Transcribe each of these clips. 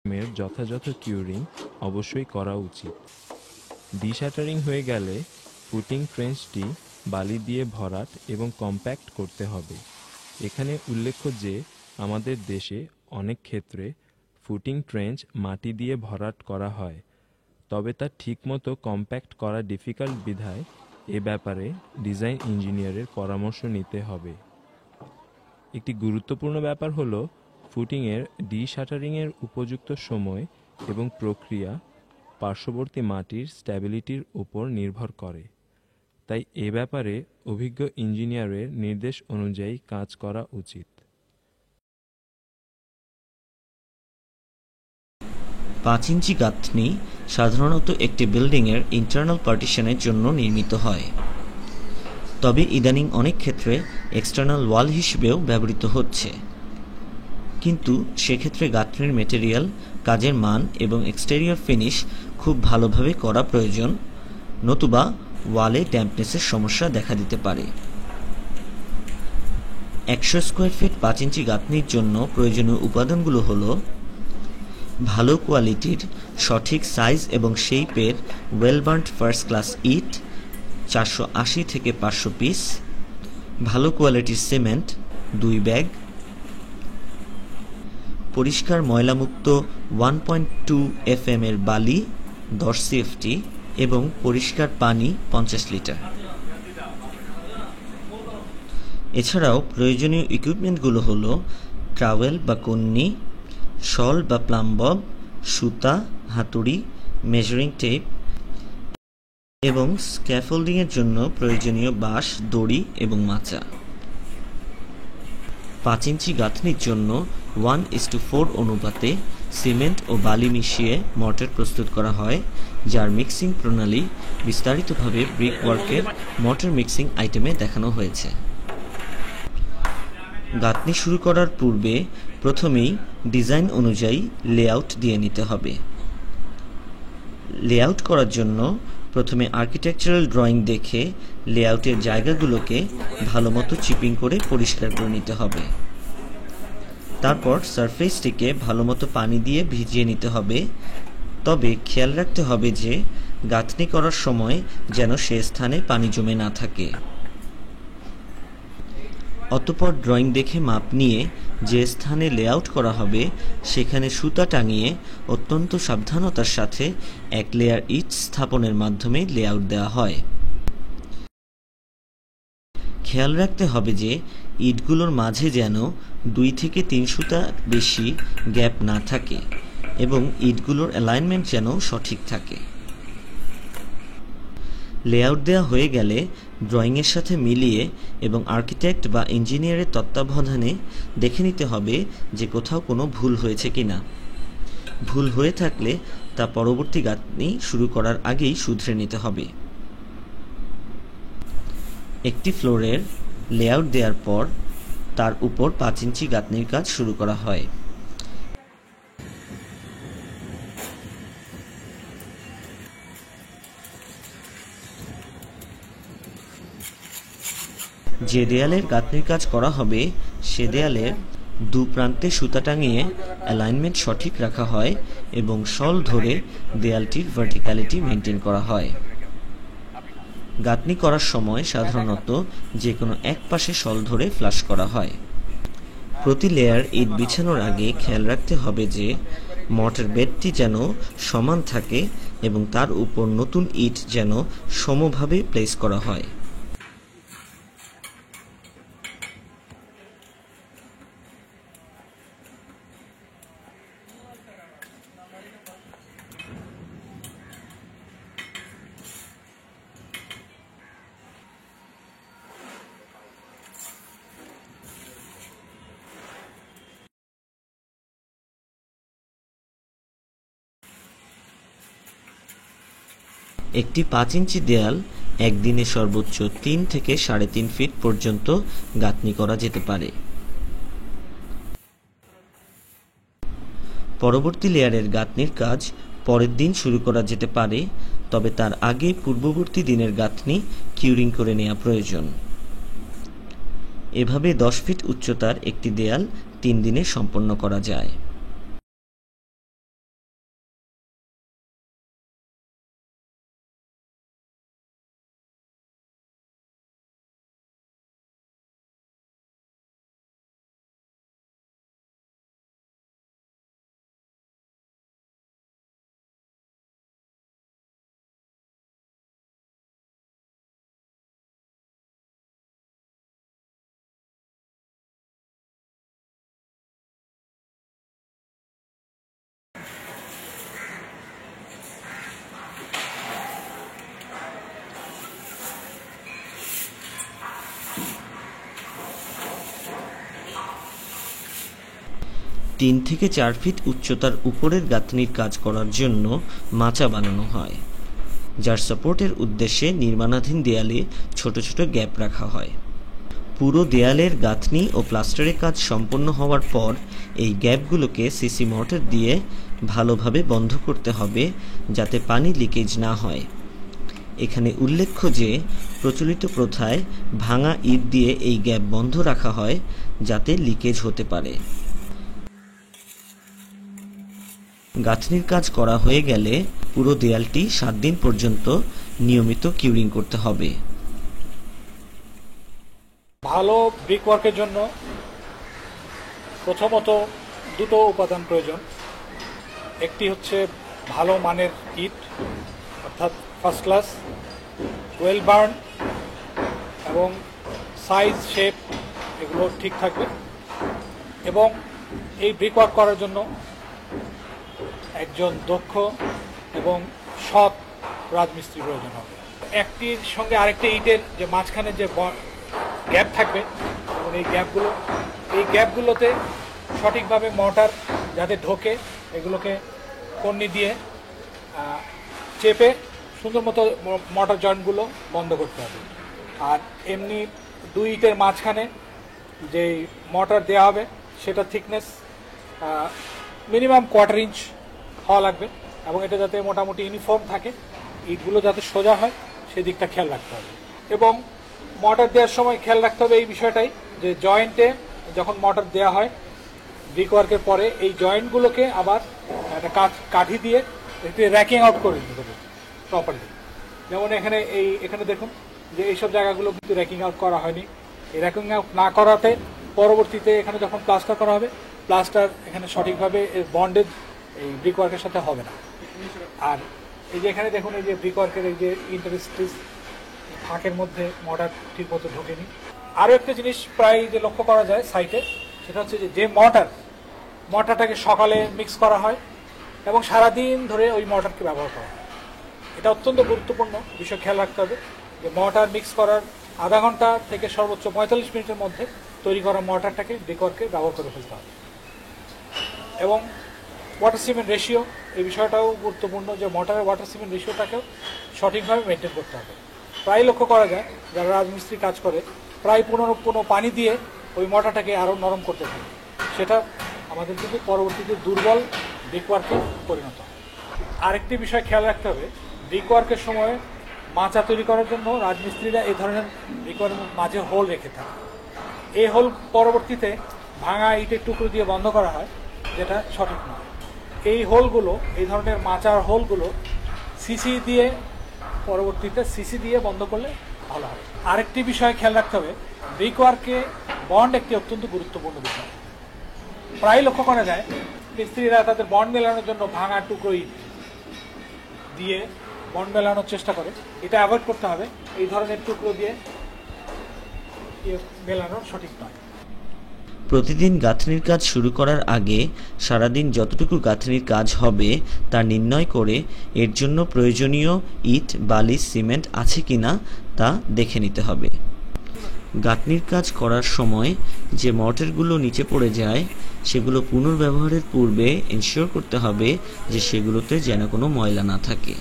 এর যথাযথ কিউরিং অবশ্যই করা উচিত। ডিশাটারিং হয়ে গেলে ফুটিং ট্রেঞ্চটি বালি দিয়ে ভরাট এবং কম্প্যাক্ট করতে হবে। এখানে উল্লেখ্য যে আমাদের দেশে অনেক ক্ষেত্রে ফুটিং ট্রেঞ্চ মাটি দিয়ে ভরাট করা হয়, তবে তা ঠিকমতো কম্প্যাক্ট করা ডিফিকাল্ট বিধায় এ ব্যাপারে ডিজাইন ইঞ্জিনিয়ারের পরামর্শ নিতে হবে। একটি গুরুত্বপূর্ণ ব্যাপার হলো ফুটিংয়ের ডিশাটারিংয়ের উপযুক্ত সময় এবং প্রক্রিয়া পার্শ্ববর্তী মাটির স্ট্যাবিলিটির উপর নির্ভর করে, তাই এ ব্যাপারে অভিজ্ঞ ইঞ্জিনিয়ারের নির্দেশ অনুযায়ী কাজ করা উচিত। 5 ইঞ্চি গাঁথনি সাধারণত একটি বিল্ডিংয়ের ইন্টারনাল পার্টিশনের জন্য নির্মিত হয়, তবে ইদানিং অনেক ক্ষেত্রে এক্সটার্নাল ওয়াল হিসেবেও ব্যবহৃত হচ্ছে। কিন্তু সেক্ষেত্রে গাঁথনির মেটেরিয়াল, কাজের মান এবং এক্সটেরিয়র ফিনিশ খুব ভালোভাবে করা প্রয়োজন, নতুবা ওয়ালে ড্যাম্পনেসের সমস্যা দেখা দিতে পারে। 100 স্কোয়ার ফিট 5 ইঞ্চি গাঁথনির জন্য প্রয়োজনীয় উপাদানগুলো হলো: ভালো কোয়ালিটির সঠিক সাইজ এবং শেপের ওয়েল বার্নড ফার্স্ট ক্লাস ইট 480 থেকে 500 পিস, ভালো কোয়ালিটির সিমেন্ট 2 ব্যাগ, পরিষ্কার ময়লামুক্ত 1.2 FM এর বালি 10 CFT এবং পরিষ্কার পানি 50 লিটার। এছাড়াও প্রয়োজনীয় ইকুইপমেন্টগুলো হলো ট্রাওয়েল বা কন্নি, শল বা প্লাম্বব, সুতা, হাতুড়ি, মেজারিং টেপ এবং স্ক্যাফোল্ডিংয়ের জন্য প্রয়োজনীয় বাঁশ, দড়ি এবং মাচা। 5 ইঞ্চি গাঁথনির জন্য 1:4 অনুপাতে সিমেন্ট ও বালি মিশিয়ে মর্টার প্রস্তুত করা হয়, যার মিক্সিং প্রণালী বিস্তারিতভাবে ব্রিক ওয়ার্কের মর্টার মিক্সিং আইটেমে দেখানো হয়েছে। গাঁথনি শুরু করার পূর্বে প্রথমেই ডিজাইন অনুযায়ী লেআউট দিয়ে নিতে হবে। লেআউট করার জন্য প্রথমে আর্কিটেকচারাল ড্রয়িং দেখে লেআউটের জায়গাগুলোকে ভালোমতো চিপিং করে পরিষ্কার করে নিতে হবে। তারপর সারফেসটিকে ভালোমতো পানি দিয়ে ভিজিয়ে নিতে হবে, তবে খেয়াল রাখতে হবে যে গাঁথনি করার সময় যেন সে স্থানে পানি জমে না থাকে। অতঃপর ড্রয়িং দেখে মাপ নিয়ে যে স্থানে লেআউট করা হবে সেখানে সুতা টাঙিয়ে অত্যন্ত সাবধানতার সাথে 1 লেয়ার ইট স্থাপনের মাধ্যমে লেআউট দেওয়া হয়। খেয়াল রাখতে হবে যে ইটগুলোর মাঝে যেন 2 থেকে 3 সুতা বেশি গ্যাপ না থাকে এবং ইটগুলোর অ্যালাইনমেন্ট যেন সঠিক থাকে। লেআউট দেওয়া হয়ে গেলে ড্রয়িংয়ের সাথে মিলিয়ে এবং আর্কিটেক্ট বা ইঞ্জিনিয়ারের তত্ত্বাবধানে দেখে নিতে হবে যে কোথাও কোনো ভুল হয়েছে কিনা। ভুল হয়ে থাকলে তা পরবর্তী গাঁথনি শুরু করার আগেই শুধরে নিতে হবে। একটি ফ্লোরের লেআউট দেওয়ার পর তার উপর 5 ইঞ্চি গাঁথনির কাজ শুরু করা হয়। যে দেয়ালের গাঁথনির কাজ করা হবে সে দেয়ালের 2 প্রান্তে সুতা টাঙিয়ে অ্যালাইনমেন্ট সঠিক রাখা হয় এবং শল ধরে দেয়ালটির ভার্টিক্যালিটি মেনটেন করা হয়। গাঁথনি করার সময় সাধারণত যে কোনো এক পাশে শল ধরে ফ্লাশ করা হয়। প্রতি লেয়ার ইট বিছানোর আগে খেয়াল রাখতে হবে যে মর্টার বেডটি যেন সমান থাকে এবং তার উপর নতুন ইট যেন সমভাবে প্লেস করা হয়। একটি 5 ইঞ্চি দেয়াল একদিনে সর্বোচ্চ 3 থেকে 3.5 ফিট পর্যন্ত গাঁথনি করা যেতে পারে। পরবর্তী লেয়ারের গাঁথনির কাজ পরের দিন শুরু করা যেতে পারে, তবে তার আগে পূর্ববর্তী দিনের গাঁথনি কিউরিং করে নেওয়া প্রয়োজন। এভাবে 10 ফিট উচ্চতার একটি দেয়াল 3 দিনে সম্পন্ন করা যায়। 3 থেকে 4 ফিট উচ্চতার উপরের গাঁথনির কাজ করার জন্য মাচা বানানো হয়, যার সাপোর্টের উদ্দেশ্যে নির্মাণাধীন দেয়ালে ছোট ছোট গ্যাপ রাখা হয়। পুরো দেয়ালের গাঁথনি ও প্লাস্টারের কাজ সম্পন্ন হওয়ার পর এই গ্যাপগুলোকে সিসি মর্টার দিয়ে ভালোভাবে বন্ধ করতে হবে যাতে পানি লিকেজ না হয়। এখানে উল্লেখ্য যে প্রচলিত প্রথায় ভাঙা ইট দিয়ে এই গ্যাপ বন্ধ রাখা হয় যাতে লিকেজ হতে পারে। গাঁথনির কাজ করা হয়ে গেলে পুরো দেয়ালটি 7 দিন পর্যন্ত নিয়মিত কিউরিং করতে হবে। ভালো ব্রিক ওয়ার্কের জন্য প্রথমত দুটো উপাদান প্রয়োজন। একটি হচ্ছে ভালো মানের ইট, অর্থাৎ ফার্স্ট ক্লাস, ওয়েল বার্ন এবং সাইজ শেপ এগুলো ঠিক থাকবে। এবং এই ব্রিক ওয়ার্ক করার জন্য একজন দক্ষ এবং সৎ রাজমিস্ত্রি প্রয়োজন হবে। একটির সঙ্গে আরেকটি ইটের যে মাঝখানে যে গ্যাপ থাকবে এবং এই গ্যাপগুলোতে সঠিকভাবে মর্টার যাতে ঢোকে এগুলোকে কন্নি দিয়ে চেপে সুন্দর মতো মর্টার জয়েন্টগুলো বন্ধ করতে হবে। আর এমনি দুই ইটের মাঝখানে যে মর্টার দেওয়া হবে সেটা থিকনেস মিনিমাম 1/4 ইঞ্চ হওয়া লাগবে এবং এটা যাতে মোটামুটি ইউনিফর্ম থাকে, ইটগুলো যাতে সোজা হয় সেদিকটা খেয়াল রাখতে হবে। এবং মর্টার দেওয়ার সময় খেয়াল রাখতে হবে এই বিষয়টাই যে জয়েন্টে যখন মর্টার দেওয়া হয় ব্রিক ওয়ার্কের পরে এই জয়েন্টগুলোকে আবার একটা কাঠি দিয়ে একটু র্যাকিং আউট করে দিতে হবে প্রপারলি। যেমন এখানে দেখুন যে এইসব জায়গাগুলো কিন্তু র্যাকিং আউট করা হয়নি। এই র্যাকিং আউট না করাতে পরবর্তীতে এখানে যখন প্লাস্টার করা হবে প্লাস্টার এখানে সঠিকভাবে বন্ডেজ এই ব্রিক ওয়ার্কের সাথে হবে না। আর এই যে এখানে দেখুন এই যে ব্রিক ওয়ার্কের এই যে ইন্টারস্টিস ফাঁকের মধ্যে মর্টার ঠিক মতো ঢোকেনি। আরও একটা জিনিস প্রায় যে লক্ষ্য করা যায় সাইটে, সেটা হচ্ছে যে মর্টারটাকে সকালে মিক্স করা হয় এবং সারাদিন ধরে ওই মর্টারকে ব্যবহার করা হয়। এটা অত্যন্ত গুরুত্বপূর্ণ বিষয়, খেয়াল রাখতে হবে যে মর্টার মিক্স করার আধা ঘন্টা থেকে সর্বোচ্চ 45 মিনিটের মধ্যে তৈরি করা মর্টারটাকে ব্রিক ওয়ার্কে ব্যবহার করে ফেলতে হবে। এবং ওয়াটার সিমেন্ট রেশিও এই বিষয়টাও গুরুত্বপূর্ণ যে মর্টারের ওয়াটার সিমেন্ট রেশিওটাকেও সঠিকভাবে মেনটেন করতে হবে। প্রায় লক্ষ্য করা যায় যারা রাজমিস্ত্রি কাজ করে প্রায় পুনঃ পানি দিয়ে ওই মর্টারটাকে আরও নরম করতে থাকে, সেটা আমাদের কিন্তু পরবর্তীতে দুর্বল ব্রিক ওয়ার্কে পরিণত হয়। আরেকটি বিষয় খেয়াল রাখতে হবে, ব্রিক ওয়ার্কের সময় মাচা তৈরি করার জন্য রাজমিস্ত্রিরা এই ধরনের ব্রিক ওয়ার্কের মাঝে হোল রেখে থাকে। এই হোল পরবর্তীতে ভাঙা ইটের টুকরো দিয়ে বন্ধ করা হয়, যেটা সঠিক নয়। এই হোলগুলো, এই ধরনের মাচার হোলগুলো পরবর্তীতে সিসি দিয়ে বন্ধ করলে ভালো হয়। আরেকটি বিষয় খেয়াল রাখতে হবে, ব্রিক ওয়ার্কে বন্ড একটি অত্যন্ত গুরুত্বপূর্ণ বিষয়। প্রায় লক্ষ্য করা যায় মিস্ত্রিরা তাদের বন্ড মেলানোর জন্য ভাঙা টুকরো ইট দিয়ে বন্ড মেলানোর চেষ্টা করে। এটা অ্যাভয়েড করতে হবে, এই ধরনের টুকরো দিয়ে মেলানো সঠিক নয়। প্রতিদিন গাঁথনির কাজ শুরু করার আগে সারাদিন যতটুকু গাঁথনির কাজ হবে তা নির্ণয় করে এর জন্য প্রয়োজনীয় ইট, বালি, সিমেন্ট আছে কিনা তা দেখে নিতে হবে। গাঁথনির কাজ করার সময় যে মর্টারগুলো নিচে পড়ে যায় সেগুলো পুনর্ব্যবহারের পূর্বে এনশিওর করতে হবে যে সেগুলোতে যেন কোনো ময়লা না থাকে।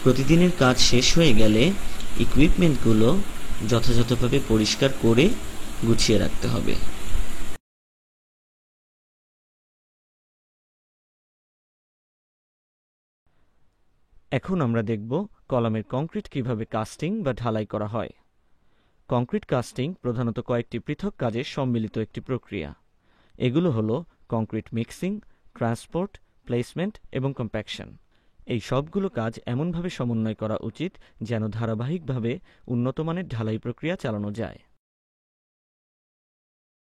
প্রতিদিনের কাজ শেষ হয়ে গেলে ইকুইপমেন্টগুলো যথাযথভাবে পরিষ্কার করে গুছিয়ে রাখতে হবে। এখন আমরা দেখব কলামের কংক্রিট কিভাবে কাস্টিং বা ঢালাই করা হয়। কংক্রিট কাস্টিং প্রধানত কয়েকটি পৃথক কাজে সম্মিলিত একটি প্রক্রিয়া। এগুলো হলো কংক্রিট মিক্সিং, ট্রান্সপোর্ট, প্লেসমেন্ট এবং কম্প্যাকশন। এই সবগুলো কাজ এমনভাবে সমন্বয় করা উচিত যেন ধারাবাহিকভাবে উন্নতমানের ঢালাই প্রক্রিয়া চালানো যায়।